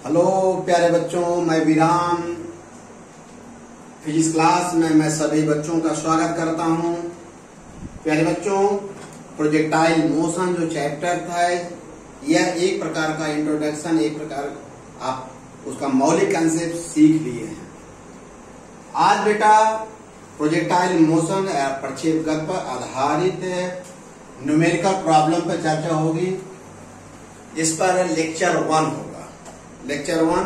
Hello प्यारे बच्चों, मैं विराम फिजिक्स क्लास में मैं सभी बच्चों का स्वागत करता हूं। प्यारे बच्चों, प्रोजेक्टाइल मोशन जो चैप्टर था यह एक प्रकार का इंट्रोडक्शन, एक प्रकार आप उसका मौलिक कंसेप्ट सीख लिए हैं। आज बेटा प्रोजेक्टाइल मोशन प्रक्षेपगत पर आधारित न्यूमेरिकल प्रॉब्लम पर चर्चा होगी। इस पर लेक्चर 1 होगा। लेक्चर 1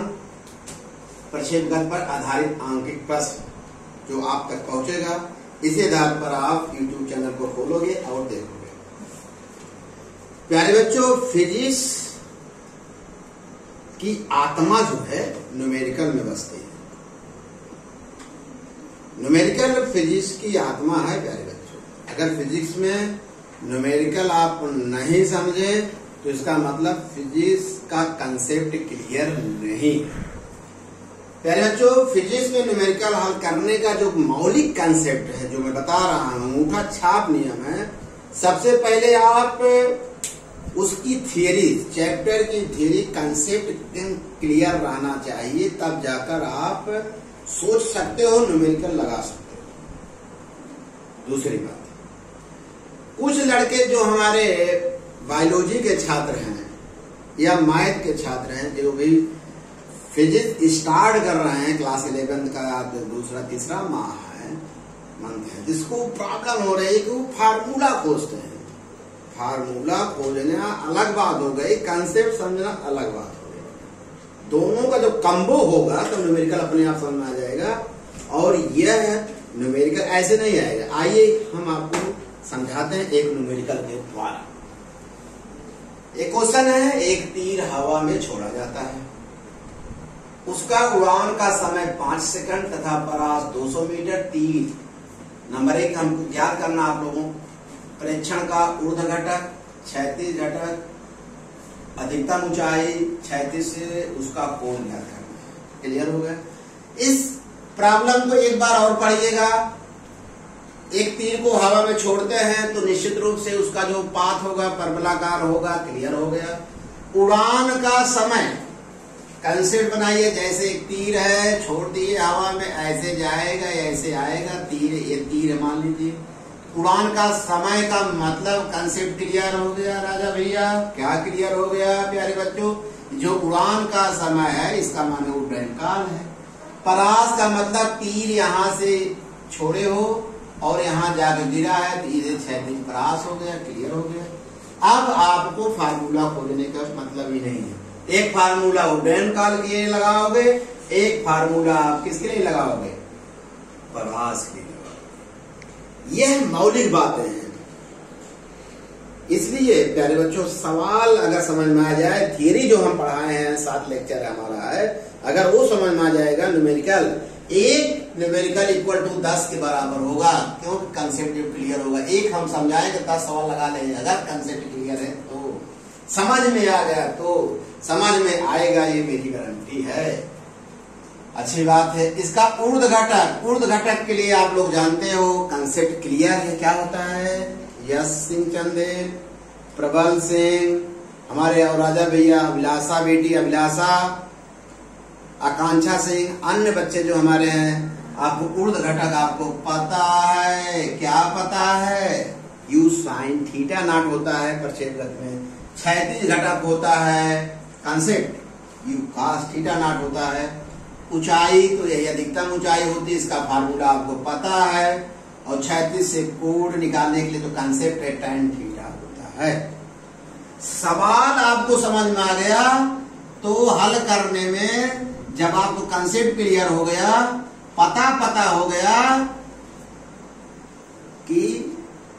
प्रक्षेपगत पर आधारित आंकिक प्रश्न जो आप तक पहुंचेगा। इसी आधार पर आप YouTube चैनल को खोलोगे और देखोगे। प्यारे बच्चों, फिजिक्स की आत्मा जो है न्यूमेरिकल में बसती है। न्यूमेरिकल फिजिक्स की आत्मा है। प्यारे बच्चों, अगर फिजिक्स में न्यूमेरिकल आप नहीं समझे तो इसका मतलब फिजिक्स का कंसेप्ट क्लियर नहीं है। प्यारे बच्चों, फिजिक्स में न्यूमेरिकल हल करने का जो मौलिक कंसेप्ट है, जो मैं बता रहा हूं, अंगूठा छाप नियम है। सबसे पहले आप उसकी थियरी, चैप्टर की थियरी, कंसेप्ट क्लियर रहना चाहिए, तब जाकर आप सोच सकते हो, न्यूमेरिकल लगा सकते हो। दूसरी बात, कुछ लड़के जो हमारे बायोलॉजी के छात्र हैं या मैथ के छात्र हैं, जो भी फिजिक्स स्टार्ट कर रहे हैं, क्लास 11 का दूसरा तीसरा मंथ है, जिसको प्रॉब्लम हो रही है कि वो फार्मूला खोजते हैं। फार्मूला खोजना अलग बात हो गई, कंसेप्ट समझना अलग बात हो गई। दोनों का जो कम्बो होगा तो न्यूमेरिकल अपने आप समझ में आ जाएगा। और यह न्यूमेरिकल ऐसे नहीं आएगा। आइए हम आपको समझाते हैं एक न्यूमेरिकल के द्वारा। एक क्वेश्चन है, एक तीर हवा में छोड़ा जाता है, उसका उड़ान का समय 5 सेकंड तथा परास 200 मीटर। तीर नंबर 1 हमको ज्ञात करना आप लोगों। प्रेक्षण का ऊर्ध्व घटक, क्षैतिज घटक, अधिकतम ऊंचाई 36 से उसका कोण ज्ञात करना। क्लियर हो गया? इस प्रॉब्लम को एक बार और पढ़िएगा। एक तीर को हवा में छोड़ते हैं तो निश्चित रूप से उसका जो पाथ होगा परवलयाकार होगा। क्लियर हो गया? उड़ान का समय कंसेप्ट बनाइए। जैसे एक तीर है, छोड़ दिए हवा में, ऐसे जाएगा, ऐसे आएगा। तीर, ये तीर मान लीजिए। उड़ान का समय का मतलब कंसेप्ट क्लियर हो गया राजा भैया? क्या क्लियर हो गया प्यारे बच्चों? जो उड़ान का समय है इसका माने उड्डयन काल है। परास का मतलब तीर यहाँ से छोड़े हो और यहाँ जाके गिरा है तो इधर क्षैतिज परास हो गया। क्लियर हो गया? अब आपको फार्मूला खोजने का मतलब ही नहीं है। एक फार्मूला उड्डयन काल के लिए लगाओगे, एक फार्मूला आप किसके लिए लगाओगे? परास के लिए लगाओगे। यह मौलिक बातें हैं। इसलिए प्यारे बच्चों, सवाल अगर समझ में आ जाए, थियरी जो हम पढ़ाए हैं, 7 लेक्चर हमारा है, अगर वो समझ में आ जाएगा, न्यूमेरिकल एक न्यूमेरिकल इक्वल टू 10 के बराबर होगा। क्योंकि कंसेप्ट क्लियर होगा। एक हम समझाएंगे 10 सवाल लगा लेंगे। अगर कंसेप्ट क्लियर है तो, समझ में आ गया तो समझ में आएगा, ये मेरी गारंटी है। अच्छी बात है। इसका ऊर्ध्व घटक, ऊर्ध्व घटक के लिए आप लोग जानते हो, कंसेप्ट क्लियर है। क्या होता है? यश सिंह चंदेल, प्रबल सिंह, हमारे और राजा भैया, अभिलाषा बेटी अभिलाषा, आकांक्षा सिंह, अन्य बच्चे जो हमारे हैं, आपको ऊर्ध्व घटक आपको पता है। क्या पता है? यू साइन थीटा नॉट होता है प्रक्षेपगत में। क्षैतिज घटक होता है concept, you cos theta naught होता है। ऊंचाई तो यही अधिकतम ऊंचाई होती है, इसका फार्मूला आपको पता है। और क्षैतिज से कोण निकालने के लिए तो कंसेप्ट है tan थीटा होता है। सवाल आपको समझ में आ गया तो हल करने में, जब आपको कंसेप्ट क्लियर हो गया, पता हो गया कि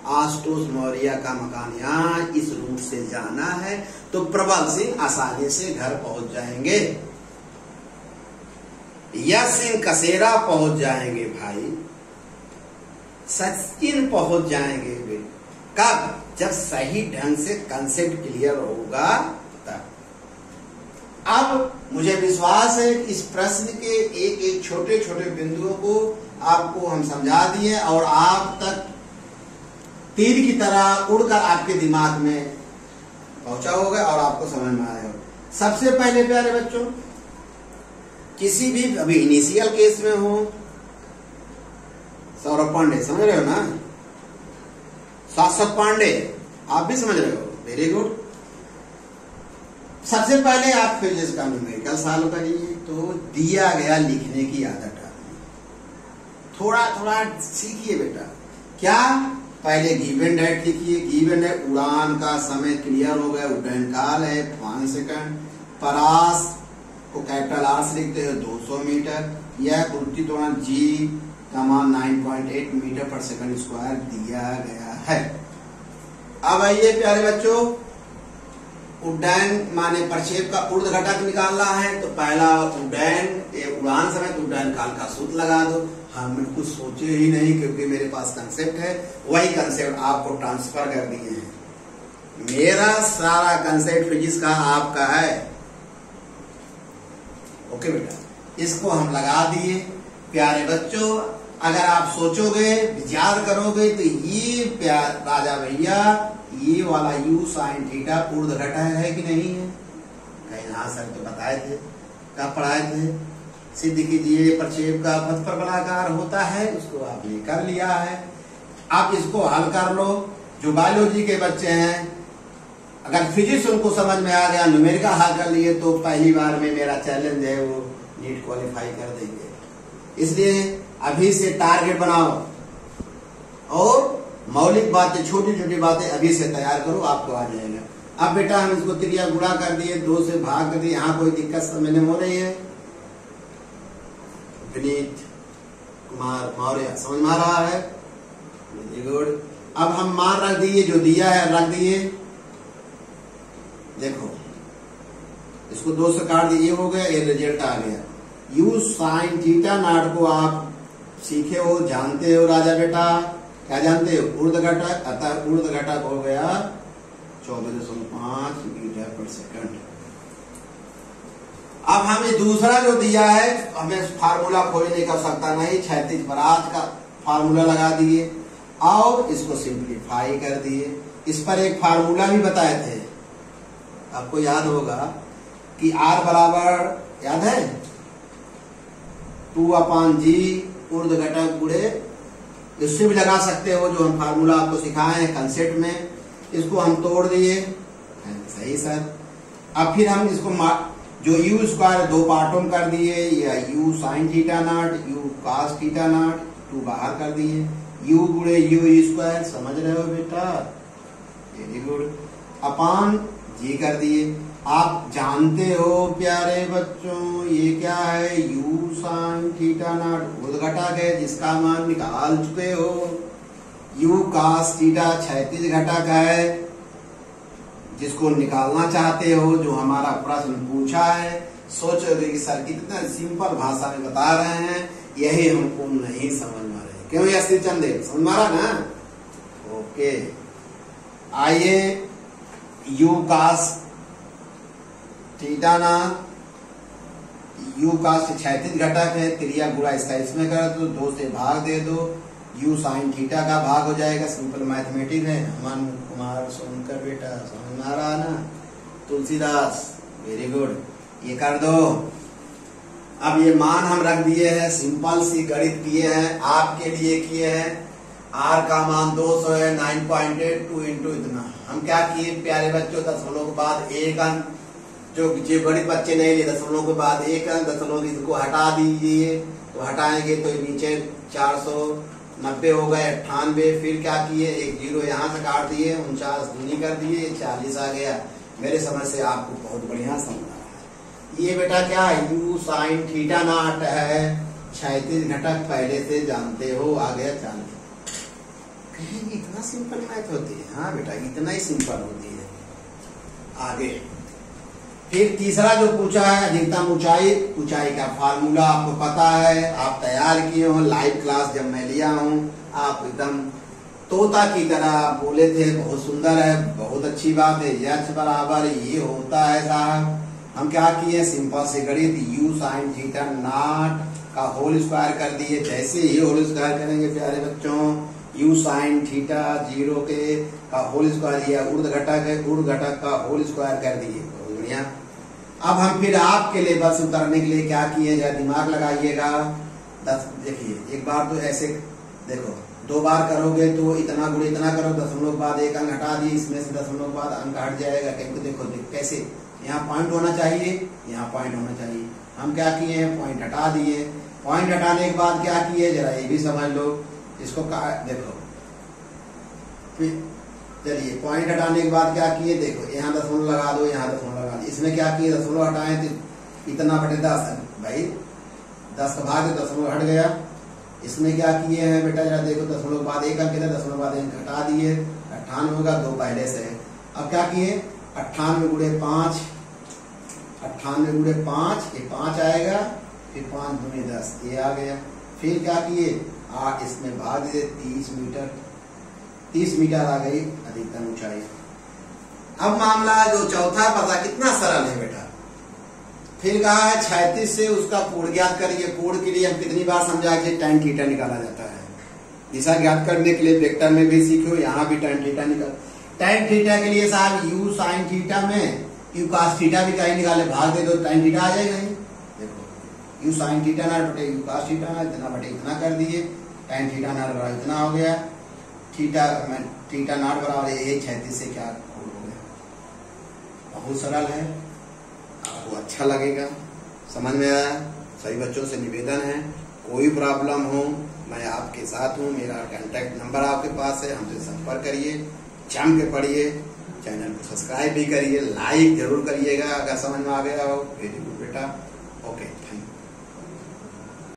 आशुतोष मौर्य का मकान यहाँ इस रूट से जाना है, तो प्रबल सिंह आसानी से घर पहुंच जाएंगे। यश सिंह कसेरा पहुंच जाएंगे भाई। सचिन पहुंच जाएंगे। कब? जब सही ढंग से कंसेप्ट क्लियर होगा तब। अब मुझे विश्वास है कि इस प्रश्न के एक एक छोटे छोटे बिंदुओं को आपको हम समझा दिए और आप तक तीर की तरह उड़कर आपके दिमाग में पहुंचा होगा और आपको समझ में आया होगा। सबसे पहले प्यारे बच्चों, किसी भी अभी इनिशियल केस में हो, सौरभ पांडे समझ रहे हो ना, शाश्वत पांडे आप भी समझ रहे हो, वेरी गुड। सबसे पहले आप फिजिक्स का न्यूमेरिकल सॉल्व करिए, तो दिया गया लिखने की आदत आती, थोड़ा थोड़ा सीखिए बेटा। क्या, पहले गिवन डेट लिखिए, गिवन है उड़ान का समय क्लियर हो गया, उड्डयन काल है 5 सेकंड, परास को कैपिटल आर से लिखते हैं 200 मीटर, यह उल्टी दौरान जी का मान 9.8 मीटर पर सेकंड स्क्वायर दिया गया है। अब आइए प्यारे बच्चों, उड्डयन माने प्रक्षेप का ऊर्ध्व घटक निकालना है, तो पहला उड्डयन उड़ान समय तो उड्डयन काल का सूत्र लगा दो। हम कुछ सोचे ही नहीं, क्योंकि मेरे पास कंसेप्ट है, वही कंसेप्ट आपको ट्रांसफर कर दिए हैं। मेरा सारा कंसेप्ट फिजिक्स का आपका है, ओके बेटा, इसको हम लगा दिए। प्यारे बच्चों, अगर आप सोचोगे, विचार करोगे, तो ये राजा भैया ये वाला u sin थीटा ऊर्ध्व घटक है कि नहीं है? कहीं हाँ सर तो बताए थे, कब पढ़ाए थे? सिद्ध कीजिए प्रक्षेप का पथ पर गोलाकार होता है, उसको आपने कर लिया है। आप इसको हल कर लो। जो बायोलॉजी के बच्चे हैं, अगर फिजिक्स उनको समझ में आ गया, न्यूमेरिकल हल कर लिए, तो पहली बार में मेरा चैलेंज है वो नीट क्वालिफाई कर देंगे। इसलिए अभी से टारगेट बनाओ और मौलिक बातें, छोटी छोटी बातें अभी से तैयार करो, आपको आ जाएगा। अब बेटा हम इसको त्रिया गुणा कर दिए, 2 से भाग कर दिए, यहाँ कोई दिक्कत समझने हो रही है? विनीत कुमार मौर्य समझ में आ रहा है? Very good. अब हम मान रख दिए, जो दिया है रख दिए। देखो इसको 2 से काट दिए, हो गया, ये रिजल्ट आ गया। u sin थीटा नॉट को आप सीखे हो, जानते हो राजा बेटा, क्या जानते हो? ऊर्ध्व घटक, अतः ऊर्ध्व घटक हो गया 14.5 मीटर पर सेकंड। अब हमें दूसरा जो दिया है, हमें फार्मूला खोजने का आवश्यकता नहीं, 36 परास का फार्मूला लगा दिए और इसको सिंप्लीफाई कर दिए। इस पर एक फार्मूला भी बताए थे, आपको याद होगा कि R बराबर, याद है, 2/g ऊर्ध्व घटक गुणे, इससे भी लगा सकते हो, जो हम फार्मूला आपको सिखाए हैं कंसेप्ट में, इसको हम तोड़ दिए, सही सर। अब फिर हम इसको जो u स्क्वायर 2 पार्टों में कर दिए, या u sin theta naught, u cos theta naught, 2 बाहर कर दिए, u गुणे u स्क्वायर, समझ रहे हो बेटा, वेरी गुड, अपान g कर दिए। आप जानते हो प्यारे बच्चों, ये क्या है? u sin थीटा नॉट ऊर्ध्व घटक है, जिसका मान निकाल चुके हो। u cos थीटा क्षैतिज घटक है, जिसको निकालना चाहते हो, जो हमारा प्रश्न पूछा है। सोचोगे कि सर कितना सिंपल भाषा में बता रहे हैं, यही हमको नहीं समझ में आ रहे, क्यों यश चंदे? समझ में आ रहा ना? ओके, आइए, u cos थीटा ना, u cos क्षैतिज घटक है, त्रिया गुणा इसका इसमें कर दो, 2 से भाग दे दो, u sin थीटा का भाग हो जाएगा, सिंपल मैथमेटिक्स है। अमन कुमार सोनकर बेटा समझ में आ रहा ना? तुलसीदास वेरी गुड, ये कर दो। अब ये मान हम रख दिए हैं, सिंपल सी गणित किए हैं, आपके लिए किए हैं। r का मान 200 है, 9.82 इंटू इतना। हम क्या किए प्यारे बच्चों, दशमलव के बाद 1 अंक, जो गणित बच्चे नहीं लिए, दशमलव के बाद 1 अंक, दशमलव इसको हटा दीजिए, तो हटाएंगे तो नीचे 490 हो गए, 98। फिर क्या किए, एक 0 यहाँ से काट दिए, 49 दूनी कर दिए, 40 आ गया। मेरे समझ से आपको बहुत बढ़िया समझ आ रहा है। ये बेटा क्या है? u sin थीटा नॉट है, क्षैतिज घटक पहले से जानते हो, आ गया 40। इतना सिंपल मैथ होती है? हाँ बेटा, इतना ही सिंपल होती है। आगे फिर तीसरा जो पूछा है, अधिकतम ऊंचाई, ऊंचाई का फार्मूला आपको पता है, आप तैयार किए हो, लाइव क्लास जब मैं लिया हूँ, आप एकदम तोता की तरह बोले थे, बहुत सुंदर है, बहुत अच्छी बात है। यच बराबर ये होता है साहब। हम क्या किए, सिंपल से गणित, u sin थीटा नॉट का होल स्क्वायर कर दिए। जैसे ही होल स्क्वायर करेंगे प्यारे बच्चों, u sin थीटा 0 के का होल स्क्वायर दिया, ऊर्ध्व घटक है, ऊर्ध्व घटक का होल स्क्वायर कर दिए, बहुत बढ़िया। अब हम फिर आपके लेवल से उतरने के लिए क्या किए, जरा दिमाग लगाइएगा। 10 देखिए, एक बार तो ऐसे देखो, 2 बार करोगे तो इतना गुणे इतना करो, दशमलव के बाद 1 अंक हटा दिए, इसमें से दशमलव के बाद अंक हट जाएगा। क्योंकि देखो कैसे, यहाँ पॉइंट होना चाहिए, यहाँ पॉइंट होना चाहिए। हम क्या किए हैं, पॉइंट हटा दिए। पॉइंट हटाने के बाद क्या किए, जरा ये भी समझ लो। इसको देखो, चलिए पॉइंट हटाने के बाद क्या किए, देखो यहाँ दशमलव लगा दो, यहाँ दशमलव लगा दो। इसमें क्या किए, दशमलव हटाए तो इतना बटे 10, भाई 10 का भाग दशमलव हट गया। इसमें क्या किए हैं बेटा, जरा देखो, दशमलव के बाद 1 अंक है, दशमलव के बाद 1 हटा दिए। 98 होगा, 2 पहले से है। अब क्या किए, 98 गुणे 5, 98 गुणे 5, ये 5 आएगा, फिर 5 गुणे 10, ये आ गया। फिर क्या किए, 8 इसमें भाग दिए, 30 मीटर, 30 मीटर आ गई अधिकतम ऊंचाई। अब मामला जो चौथा पता कितना सरल है बेटा। फिर कहा है 36 से उसका कोण ज्ञात करिए। कोण के लिए हम कितनी बार समझा कि tan थीटा निकाला जाता है। दिशा ज्ञात करने के लिए वेक्टर में भी सीखो, यहाँ भी tan थीटा निकाल। tan थीटा के लिए साहब u sin थीटा में u cos थीटा भी कहीं निकाले, भाग दे दो, tan थीटा आ जाएगा। देखो u sin थीटा ना बटे u cos थीटा ना, इतना बटे इतना कर दिए, tan थीटा ना बराबर इतना हो गया। थीटा नॉट बराबर 36 से क्या कोण हो गया। बहुत सरल है, आपको अच्छा लगेगा, समझ में आया। सभी बच्चों से निवेदन है, कोई प्रॉब्लम हो मैं आपके साथ हूँ, मेरा कांटेक्ट नंबर आपके पास है, हमसे संपर्क करिए, जम के पढ़िए, चैनल को सब्सक्राइब भी करिए, लाइक जरूर करिएगा अगर समझ में आ गया हो। वेरी गुड बेटा, ओके।